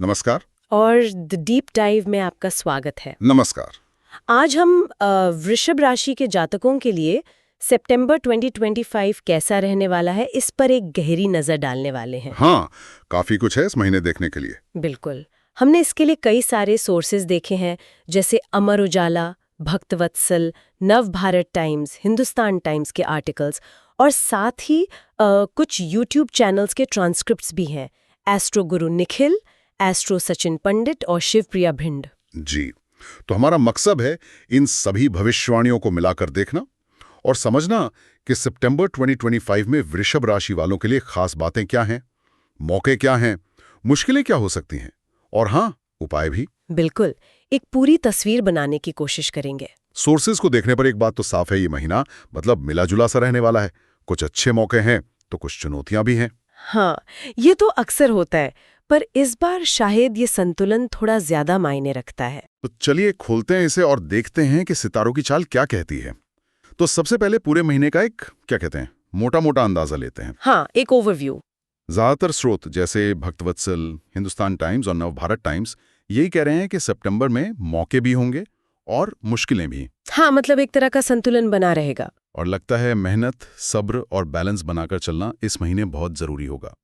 नमस्कार। और the deep dive में आपका स्वागत है। नमस्कार। आज हम वृषभ राशि के जातकों के लिए सितंबर 2025 कैसा रहने वाला है, इस पर एक गहरी नजर डालने वाले हैं। हाँ, काफी कुछ है इस महीने देखने के लिए। बिल्कुल। हमने इसके लिए कई सारे सोर्सेज देखे हैं, जैसे अमर उजाला, भक्तवत्सल, नव भारत टाइम्स, हिंदुस्तान टाइम्स के आर्टिकल्स, और साथ ही कुछ यूट्यूब चैनल्स के ट्रांसक्रिप्ट्स भी हैं। एस्ट्रो गुरु निखिल, एस्ट्रो सचिन पंडित और शिवप्रिया भिंड। जी, तो हमारा मकसद है इन सभी भविष्यवाणियों को मिलाकर देखना और समझना कि सितंबर 2025 में वृषभ राशि वालों के लिए खास बातें क्या हैं, मौके क्या हैं, मुश्किलें क्या हो सकती हैं और हाँ, उपाय भी। बिल्कुल, एक पूरी तस्वीर बनाने की कोशिश करेंगे। सोर्सेज को देखने पर एक बात तो साफ है, ये महीना मतलब मिला जुला सा रहने वाला है। कुछ अच्छे मौके हैं तो कुछ चुनौतियां भी हैं। हाँ, ये तो अक्सर होता है, पर इस बार शायद ये संतुलन थोड़ा ज्यादा मायने रखता है। तो चलिए खोलते हैं इसे और देखते हैं कि सितारों की चाल क्या कहती है। तो सबसे पहले पूरे महीने का एक क्या कहते हैं मोटा मोटा अंदाजा लेते हैं। हाँ, एक ओवरव्यू। ज्यादातर स्रोत जैसे भक्तवत्सल, हिंदुस्तान टाइम्स और नव भारत टाइम्स यही कह रहे हैं कि सितंबर में मौके भी होंगे और मुश्किलें भी। हाँ, मतलब एक तरह का संतुलन बना रहेगा। और लगता है मेहनत, सब्र और बैलेंस बनाकर चलना इस महीने बहुत जरूरी होगा।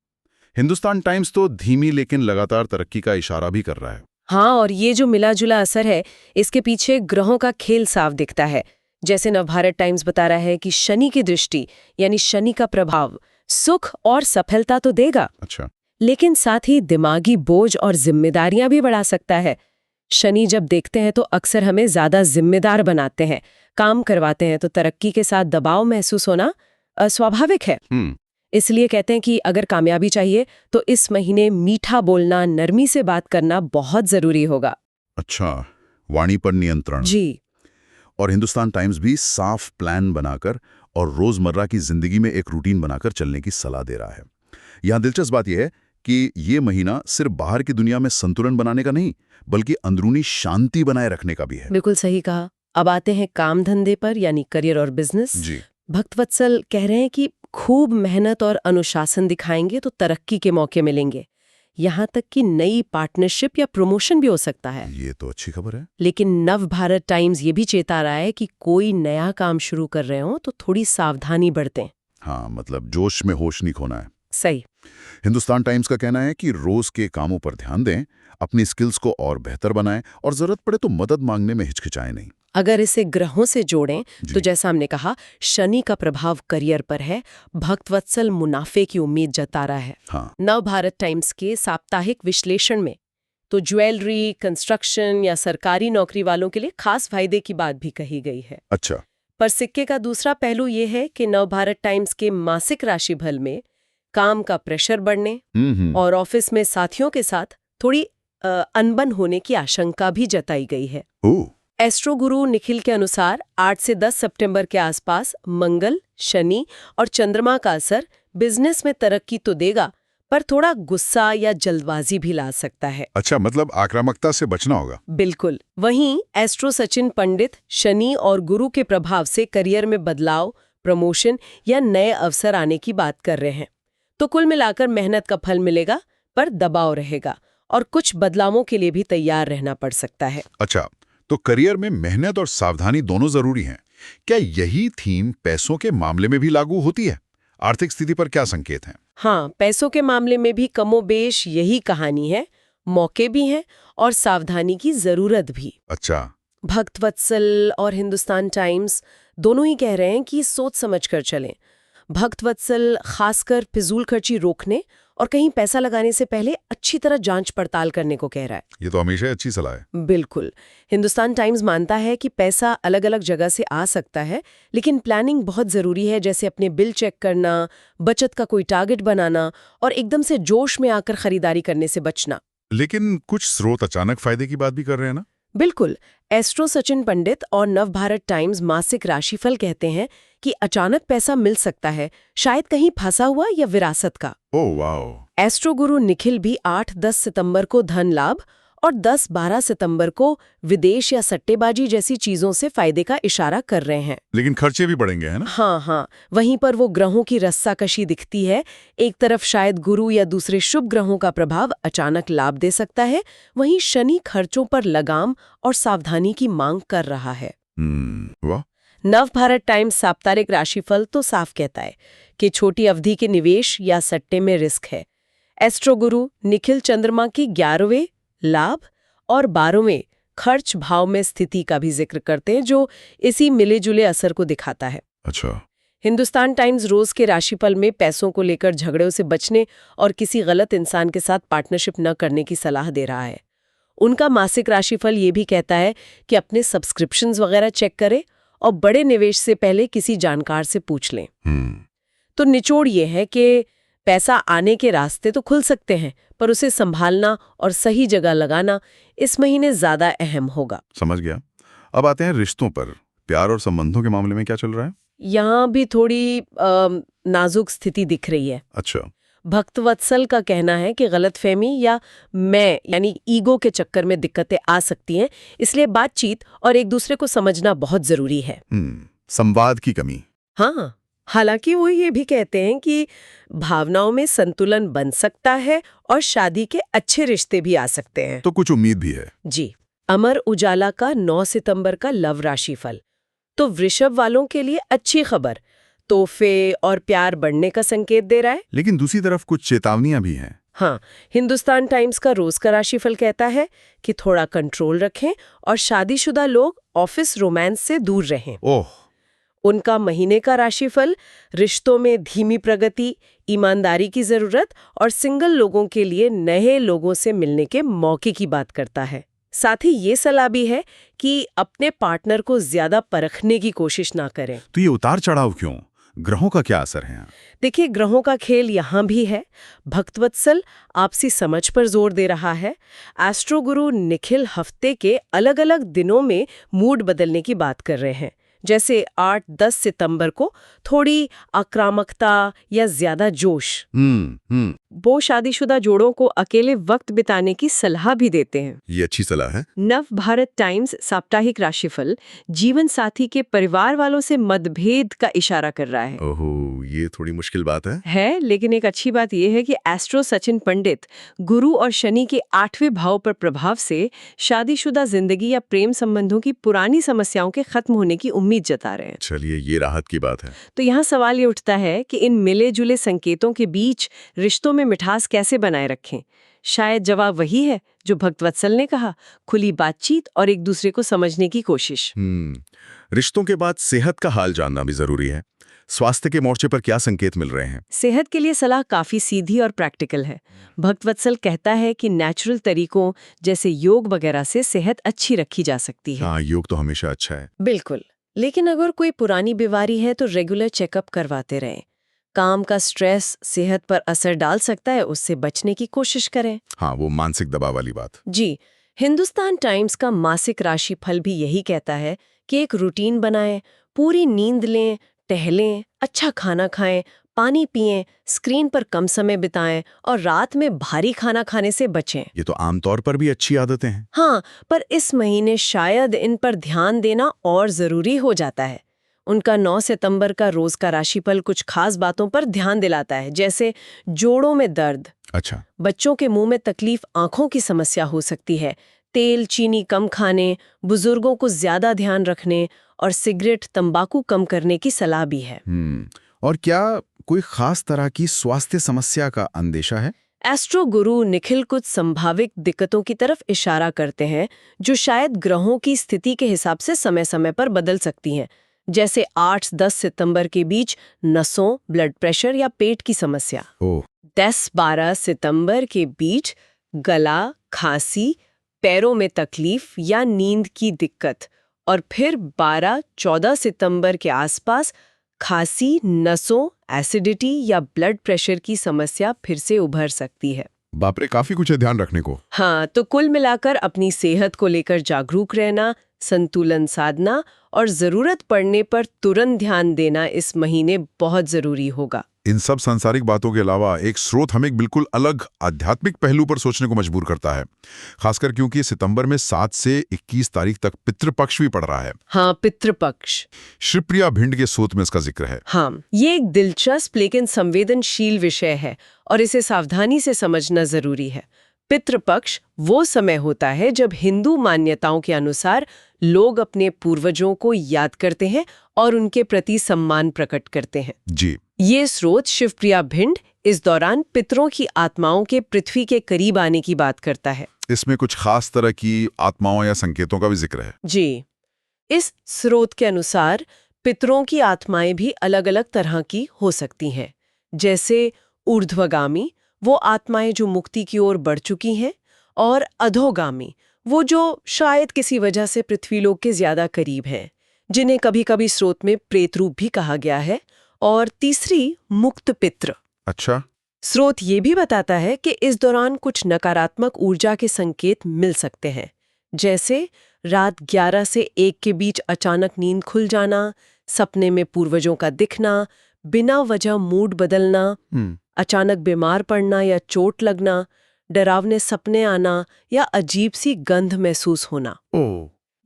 हिंदुस्तान टाइम्स तो धीमी लेकिन लगातार तरक्की का इशारा भी कर रहा है। हाँ, और ये जो मिला जुला असर है, इसके पीछे ग्रहों का खेल साफ दिखता है। जैसे नवभारत टाइम्स बता रहा है कि शनि की दृष्टि यानी शनि का प्रभाव सुख और सफलता तो देगा, अच्छा, लेकिन साथ ही दिमागी बोझ और जिम्मेदारियां भी बढ़ा सकता है। शनि जब देखते हैं तो अक्सर हमें ज्यादा जिम्मेदार बनाते हैं, काम करवाते हैं, तो तरक्की के साथ दबाव महसूस होना स्वाभाविक है। इसलिए कहते हैं कि अगर कामयाबी चाहिए तो इस महीने मीठा बोलना, नरमी से बात करना बहुत जरूरी होगा। अच्छा, वाणी पर नियंत्रण। जी। और हिंदुस्तान टाइम्स भी साफ प्लान बनाकर और रोजमर्रा की जिंदगी में एक रूटीन बनाकर चलने की सलाह दे रहा है। यहाँ दिलचस्प बात यह है कि ये महीना सिर्फ बाहर की दुनिया में संतुलन बनाने का नहीं, बल्कि अंदरूनी शांति बनाए रखने का भी है। बिल्कुल सही कहा। अब आते हैं काम धंधे पर, यानी करियर और बिजनेस। जी। भक्तवत्सल कह रहे हैं कि खूब मेहनत और अनुशासन दिखाएंगे तो तरक्की के मौके मिलेंगे। यहाँ तक कि नई पार्टनरशिप या प्रमोशन भी हो सकता है। ये तो अच्छी खबर है। लेकिन नव भारत टाइम्स ये भी चेता रहा है कि कोई नया काम शुरू कर रहे हो तो थोड़ी सावधानी बरतें। हाँ, मतलब जोश में होश नहीं खोना है। सही। हिंदुस्तान टाइम्स का कहना है कि रोज के कामों पर ध्यान दें, अपनी स्किल्स को और बेहतर बनाएं और जरूरत पड़े तो मदद मांगने में हिचकिचाएं नहीं। अगर इसे ग्रहों से जोड़ें तो जी। जैसा हमने कहा, शनि का प्रभाव करियर पर है, भक्तवत्सल मुनाफे की उम्मीद जता रहा है। हाँ। नव भारत टाइम्स के साप्ताहिक विश्लेषण में तो ज्वेलरी, कंस्ट्रक्शन या सरकारी नौकरी वालों के लिए खास फायदे की बात भी कही गई है। अच्छा। पर सिक्के का दूसरा पहलू ये है कि नव भारत टाइम्स के मासिक राशिफल में काम का प्रेशर बढ़ने और ऑफिस में साथियों के साथ थोड़ी अनबन होने की आशंका भी जताई गई है। एस्ट्रो गुरु निखिल के अनुसार 8 से 10 सितंबर के आसपास मंगल, शनि और चंद्रमा का असर बिजनेस में तरक्की तो देगा, पर थोड़ा गुस्सा या जल्दबाजी भी ला सकता है। अच्छा, मतलब आक्रामकता से बचना होगा। बिल्कुल। वहीं एस्ट्रो सचिन पंडित शनि और गुरु के प्रभाव से करियर में बदलाव, प्रमोशन या नए अवसर आने की बात कर रहे हैं। तो कुल मिलाकर मेहनत का फल मिलेगा, पर दबाव रहेगा और कुछ बदलावों के लिए भी तैयार रहना पड़ सकता है। अच्छा, तो करियर में मेहनत और सावधानी दोनों जरूरी हैं। क्या यही थीम पैसों के मामले में भी लागू होती है? आर्थिक स्थिति पर क्या संकेत हैं? हाँ, पैसों के मामले में भी कमोबेश यही कहानी है। मौके भी हैं और सावधानी की जरूरत भी। अच्छा। भक्तवत्सल और हिंदुस्तान टाइम्स दोनों ही कह रहे हैं कि सोच समझ कर चलें। भक्तवत्सल खासकर फिजूल खर्ची रोकने और कहीं पैसा लगाने से पहले अच्छी तरह जांच पड़ताल करने को कह रहा है। ये तो हमेशा अच्छी सलाह है। बिल्कुल। हिंदुस्तान टाइम्स मानता है कि पैसा अलग अलग जगह से आ सकता है, लेकिन प्लानिंग बहुत जरूरी है, जैसे अपने बिल चेक करना, बचत का कोई टारगेट बनाना और एकदम से जोश में आकर खरीदारी करने से बचना। लेकिन कुछ स्रोत अचानक फायदे की बात भी कर रहे हैं ना? बिल्कुल। एस्ट्रो सचिन पंडित और नव भारत टाइम्स मासिक राशिफल कहते हैं कि अचानक पैसा मिल सकता है, शायद कहीं फंसा हुआ या विरासत का। Oh wow. एस्ट्रो गुरु निखिल भी 8-10 सितंबर को धन लाभ और 10-12 सितंबर को विदेश या सट्टेबाजी जैसी चीजों से फायदे का इशारा कर रहे हैं। लेकिन खर्चे भी बढ़ेंगे, है ना? हाँ, वहीं पर वो ग्रहों की रस्साकशी दिखती है। एक तरफ शायद गुरु या दूसरे शुभ ग्रहों का प्रभाव अचानक लाभ दे सकता है, वहीं शनि खर्चों पर लगाम और सावधानी की मांग कर रहा है। वाह। नवभारत टाइम्स साप्ताहिक राशिफल तो साफ कहता है कि छोटी अवधि के निवेश या सट्टे में रिस्क है। एस्ट्रो गुरु निखिल चंद्रमा की 11वें लाभ और 12वें खर्च भाव में स्थिति का भी जिक्र करते हैं, जो इसी मिले जुले असर को दिखाता है। अच्छा। हिंदुस्तान टाइम्स रोज के राशिफल में पैसों को लेकर झगड़ों से बचने और किसी गलत इंसान के साथ पार्टनरशिप न करने की सलाह दे रहा है। उनका मासिक राशिफल ये भी कहता है कि अपने सब्सक्रिप्शंस वगैरह चेक करें और बड़े निवेश से पहले किसी जानकार से पूछ लें। तो निचोड़ ये है कि पैसा आने के रास्ते तो खुल सकते हैं, पर उसे संभालना और सही जगह लगाना इस महीने ज्यादा अहम होगा। समझ गया। अब आते हैं रिश्तों पर। प्यार और संबंधों के मामले में क्या चल रहा है? यहाँ भी थोड़ी नाजुक स्थिति दिख रही है। अच्छा। भक्तवत्सल का कहना है कि गलतफहमी या मैं यानी ईगो के चक्कर में दिक्कतें आ सकती हैं, इसलिए बातचीत और एक दूसरे को समझना बहुत जरूरी है। संवाद की कमी। हाँ, हालांकि वो ये भी कहते हैं कि भावनाओं में संतुलन बन सकता है और शादी के अच्छे रिश्ते भी आ सकते हैं। तो कुछ उम्मीद भी है। जी। अमर उजाला का 9 सितंबर का लव राशिफल तो वृषभ वालों के लिए अच्छी खबर, तोहफे और प्यार बढ़ने का संकेत दे रहा है। लेकिन दूसरी तरफ कुछ चेतावनियां भी हैं। हाँ, हिंदुस्तान टाइम्स का रोज का राशिफल कहता है कि थोड़ा कंट्रोल रखें और शादीशुदा लोग ऑफिस रोमांस से दूर रहें। ओह। उनका महीने का राशिफल रिश्तों में धीमी प्रगति, ईमानदारी की जरूरत और सिंगल लोगों के लिए नए लोगों से मिलने के मौके की बात करता है। साथ ही ये सलाह भी है कि अपने पार्टनर को ज्यादा परखने की कोशिश ना करें। तो ये उतार चढ़ाव क्यों? ग्रहों का क्या असर है? देखिए, ग्रहों का खेल यहाँ भी है। भक्तवत्सल आपसी समझ पर जोर दे रहा है। एस्ट्रो गुरु निखिल हफ्ते के अलग अलग दिनों में मूड बदलने की बात कर रहे हैं, जैसे 8-10 सितंबर को थोड़ी आक्रामकता या ज्यादा जोश। वो शादीशुदा जोड़ों को अकेले वक्त बिताने की सलाह भी देते हैं। ये अच्छी सलाह है। नव भारत टाइम्स साप्ताहिक राशिफल जीवन साथी के परिवार वालों से मतभेद का इशारा कर रहा है। ओहो, ये थोड़ी मुश्किल बात है। लेकिन एक अच्छी बात यह है कि एस्ट्रो सचिन पंडित गुरु और शनि के 8वें भाव पर प्रभाव से शादीशुदा जिंदगी या प्रेम संबंधों की पुरानी समस्याओं के खत्म होने की उम्मीद जता रहे हैं। चलिए, ये राहत की बात है। तो यहाँ सवाल ये उठता है कि इन मिले जुले संकेतों के बीच रिश्तों में मिठास कैसे बनाए रखें? शायद जवाब वही है जो भक्तवत्सल ने कहा, खुली बातचीत और एक दूसरे को समझने की कोशिश। रिश्तों के बाद सेहत का हाल जानना भी जरूरी है। स्वास्थ्य के मोर्चे पर क्या संकेत मिल रहे हैं? सेहत के लिए सलाह काफी सीधी और प्रैक्टिकल है। भक्तवत्सल कहता है कि नेचुरल तरीकों जैसे योग वगैरह से सेहत अच्छी रखी जा सकती है। हाँ, योग तो हमेशा अच्छा है। बिल्कुल। लेकिन अगर कोई पुरानी बीमारी है तो रेगुलर चेकअप करवाते रहें। काम का स्ट्रेस सेहत पर असर डाल सकता है, उससे बचने की कोशिश करें। हाँ, वो मानसिक दबाव वाली बात। जी। हिंदुस्तान टाइम्स का मासिक राशिफल भी यही कहता है कि एक रूटीन बनाएं, पूरी नींद लें, टहलें, अच्छा खाना खाएं, पानी पिएं, स्क्रीन पर कम समय बिताएं और रात में भारी खाना खाने से बचें। ये तो आमतौर पर भी अच्छी आदतें हैं। हाँ, पर इस महीने शायद इन पर ध्यान देना और जरूरी हो जाता है। उनका 9 सितंबर का रोज का राशिफल कुछ खास बातों पर ध्यान दिलाता है, जैसे जोड़ों में दर्द, अच्छा, बच्चों के मुंह में तकलीफ, आंखों की समस्या हो सकती है, तेल चीनी कम खाने, बुजुर्गों को ज्यादा ध्यान रखने और सिगरेट तंबाकू कम करने की सलाह भी है। और क्या कोई खास तरह की स्वास्थ्य समस्या का अंदेशा है? एस्ट्रो गुरु निखिल कुछ संभावित दिक्कतों की तरफ इशारा करते हैं, जो शायद ग्रहों की स्थिति के हिसाब से समय समय पर बदल सकती हैं, जैसे 8-10 सितंबर के बीच नसों, ब्लड प्रेशर या पेट की समस्या। 10-12 सितंबर के बीच गला, खांसी, पैरों में तकलीफ या नींद की दिक्कत, और फिर 12-14 सितंबर के आसपास खांसी, नसों, एसिडिटी या ब्लड प्रेशर की समस्या फिर से उभर सकती है। बाप रे, काफी कुछ है ध्यान रखने को। हाँ, तो कुल मिलाकर अपनी सेहत को लेकर जागरूक रहना, संतुलन साधना और जरूरत पड़ने पर तुरंत ध्यान देना इस महीने बहुत जरूरी होगा। इन सब सांसारिक बातों के अलावा एक स्रोत हमें एक बिल्कुल अलग आध्यात्मिक पहलू पर सोचने को मजबूर करता है, खासकर क्योंकि सितंबर में 7 से 21 तारीख तक पितृपक्ष भी पड़ रहा है। हाँ, पितृपक्ष। शिवप्रिया भिंड के स्रोत में इसका जिक्र है। हाँ, ये एक दिलचस्प लेकिन संवेदनशील विषय है और इसे सावधानी से समझना जरूरी है। पितृपक्ष वो समय होता है जब हिंदू मान्यताओं के अनुसार लोग अपने पूर्वजों को याद करते हैं और उनके प्रति सम्मान प्रकट करते हैं। जी। ये स्रोत शिवप्रिया भिंड इस दौरान पितरों की आत्माओं के पृथ्वी के करीब आने की बात करता है। इसमें कुछ खास तरह की आत्माओं या संकेतों का भी जिक्र है। जी, इस स्रोत के अनुसार पितरों की आत्माएं भी अलग-अलग तरह की हो सकती हैं, जैसे ऊर्ध्वगामी, वो आत्माएं जो मुक्ति की ओर बढ़ चुकी हैं, और अधोगामी, वो जो शायद किसी वजह से पृथ्वीलोक के ज्यादा करीब हैं, जिन्हें कभी-कभी स्रोत में प्रेत रूप भी कहा गया है। और तीसरी, मुक्त पितृ। अच्छा। स्रोत ये भी बताता है कि इस दौरान कुछ नकारात्मक ऊर्जा के संकेत मिल सकते हैं, जैसे रात 11 से 1 के बीच अचानक नींद खुल जाना, सपने में पूर्वजों का दिखना, बिना वजह मूड बदलना, अचानक बीमार पड़ना या चोट लगना, डरावने सपने आना या अजीब सी गंध महसूस होना।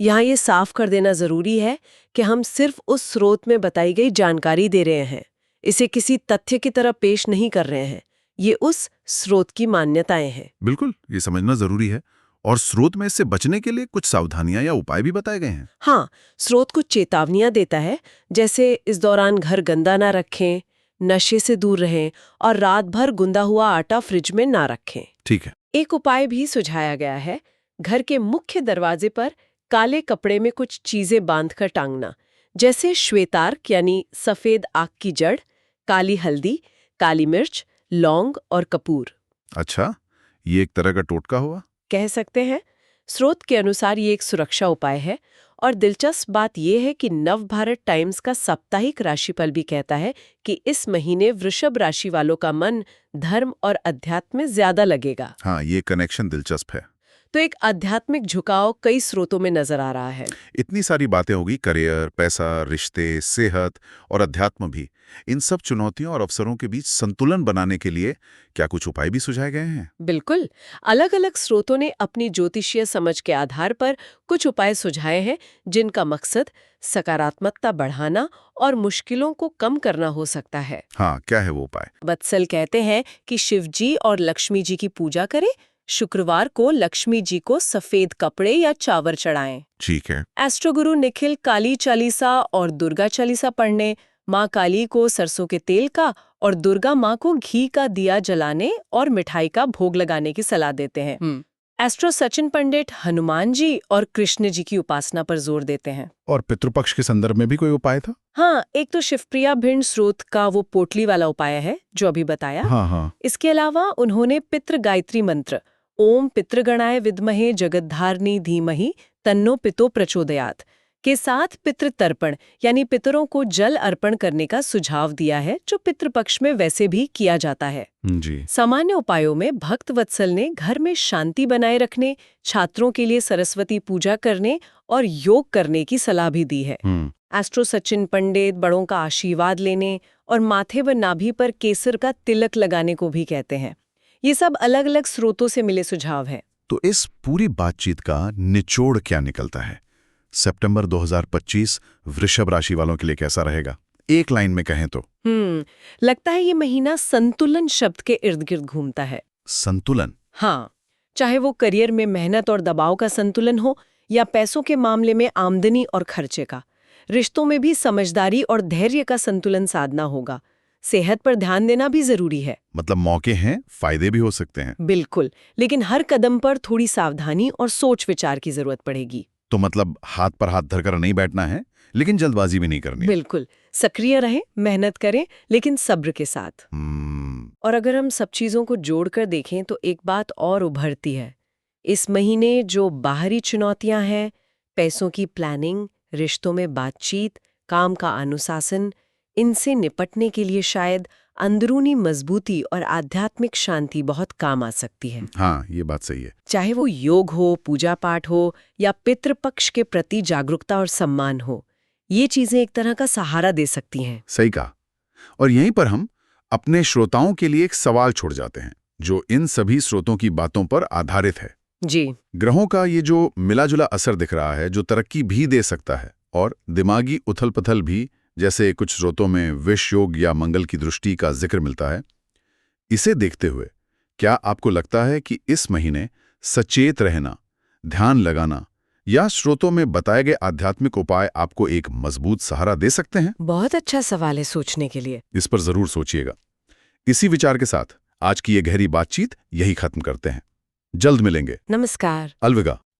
यहाँ ये साफ कर देना जरूरी है कि हम सिर्फ उस स्रोत में बताई गई जानकारी दे रहे हैं, इसे किसी तथ्य की तरह पेश नहीं कर रहे हैं। ये उस स्रोत की मान्यताएं हैं। बिल्कुल, ये समझना जरूरी है। और स्रोत में इससे बचने के लिए कुछ सावधानियां या उपाय भी बताए गए हैं। हाँ, स्रोत कुछ चेतावनियां देता है, जैसे इस दौरान घर गंदा ना रखें, नशे से दूर रहें और रात भर गुंदा हुआ आटा फ्रिज में ना रखें। ठीक है। एक उपाय भी सुझाया गया है, घर के मुख्य दरवाजे पर काले कपड़े में कुछ चीजें बांधकर टांगना, जैसे श्वेतार्क यानी सफेद आग की जड़, काली हल्दी, काली मिर्च, लौंग और कपूर। अच्छा, ये एक तरह का टोटका हुआ, कह सकते हैं। स्रोत के अनुसार ये एक सुरक्षा उपाय है। और दिलचस्प बात यह है कि नवभारत टाइम्स का साप्ताहिक राशिफल भी कहता है कि इस महीने वृषभ राशि वालों का मन धर्म और अध्यात्म में ज्यादा लगेगा। हाँ, ये कनेक्शन दिलचस्प है। तो एक आध्यात्मिक झुकाव कई स्रोतों में नजर आ रहा है। इतनी सारी बातें होगी, करियर, पैसा, रिश्ते, सेहत और अध्यात्म भी। इन सब चुनौतियों और अवसरों के बीच संतुलन बनाने के लिए क्या कुछ उपाय भी सुझाए गए हैं? बिल्कुल, अलग-अलग स्रोतों ने अपनी ज्योतिषीय समझ के आधार पर कुछ उपाय सुझाए हैं, जिनका मकसद सकारात्मकता बढ़ाना और मुश्किलों को कम करना हो सकता है। हाँ, क्या है वो उपाय? वत्सल कहते हैं कि शिवजी और लक्ष्मी जी की पूजा करें। शुक्रवार को लक्ष्मी जी को सफेद कपड़े या चावल चढ़ाएं। ठीक है। एस्ट्रोगुरु निखिल काली चालीसा और दुर्गा चालीसा पढ़ने, माँ काली को सरसों के तेल का और दुर्गा माँ को घी का दिया जलाने और मिठाई का भोग लगाने की सलाह देते हैं। एस्ट्रो सचिन पंडित हनुमान जी और कृष्ण जी की उपासना पर जोर देते हैं। और पितृपक्ष के संदर्भ में भी कोई उपाय था? हाँ, एक तो शिवप्रिया भिंड स्रोत का वो पोटली वाला उपाय है जो अभी बताया। हाँ। इसके अलावा उन्होंने पितृ गायत्री मंत्र ओम पितृगणाय विद्महे जगद्धारिणी धीमहि तन्नो पितो प्रचोदयात् के साथ पितृ तर्पण यानी पितरों को जल अर्पण करने का सुझाव दिया है, जो पितृपक्ष में वैसे भी किया जाता है। जी। सामान्य उपायों में भक्त वत्सल ने घर में शांति बनाए रखने, छात्रों के लिए सरस्वती पूजा करने और योग करने की सलाह भी दी है। एस्ट्रो सचिन पंडित बड़ों का आशीर्वाद लेने और माथे व नाभि पर केसर का तिलक लगाने को भी कहते हैं। ये सब अलग-अलग स्रोतों से मिले सुझाव हैं। तो इस पूरी बातचीत का निचोड़ क्या निकलता है? सितंबर 2025 वृषभ राशि वालों के लिए कैसा रहेगा? एक लाइन में कहें तो लगता है ये महीना संतुलन शब्द के इर्द गिर्द घूमता है। संतुलन? हाँ, चाहे वो करियर में मेहनत और दबाव का संतुलन हो या पैसों के मामले में आमदनी और खर्चे का। रिश्तों में भी समझदारी और धैर्य का संतुलन साधना होगा। सेहत पर ध्यान देना भी जरूरी है। मतलब मौके हैं, फायदे भी हो सकते हैं। बिल्कुल, लेकिन हर कदम पर थोड़ी सावधानी और सोच विचार की जरूरत पड़ेगी। तो मतलब हाथ पर हाथ धरकर नहीं बैठना है, लेकिन जल्दबाजी भी नहीं करनी। बिल्कुल, सक्रिय रहें, मेहनत करें, लेकिन सब्र के साथ। और अगर हम सब चीजों को जोड़कर देखें तो एक बात और उभरती है। इस महीने जो बाहरी चुनौतियां हैं, पैसों की प्लानिंग, रिश्तों में बातचीत, काम का अनुशासन, इनसे निपटने के लिए शायद अंदरूनी मजबूती और आध्यात्मिक शांति बहुत काम आ सकती है। हाँ, ये बात सही है। चाहे वो योग हो, पूजा पाठ हो या पितृपक्ष के प्रति जागरूकता और सम्मान हो, ये चीजें एक तरह का सहारा दे सकती हैं। सही कहा। और यहीं पर हम अपने श्रोताओं के लिए एक सवाल छोड़ जाते हैं जो इन सभी स्रोतों की बातों पर आधारित है। जी। ग्रहों का ये जो मिला-जुला असर दिख रहा है, जो तरक्की भी दे सकता है और दिमागी उथल-पुथल भी, जैसे कुछ स्रोतों में विष योग या मंगल की दृष्टि का जिक्र मिलता है, इसे देखते हुए क्या आपको लगता है कि इस महीने सचेत रहना, ध्यान लगाना या स्रोतों में बताए गए आध्यात्मिक उपाय आपको एक मजबूत सहारा दे सकते हैं? बहुत अच्छा सवाल है सोचने के लिए। इस पर जरूर सोचिएगा। इसी विचार के साथ आज की ये गहरी बातचीत यही खत्म करते हैं। जल्द मिलेंगे। नमस्कार। अलविदा।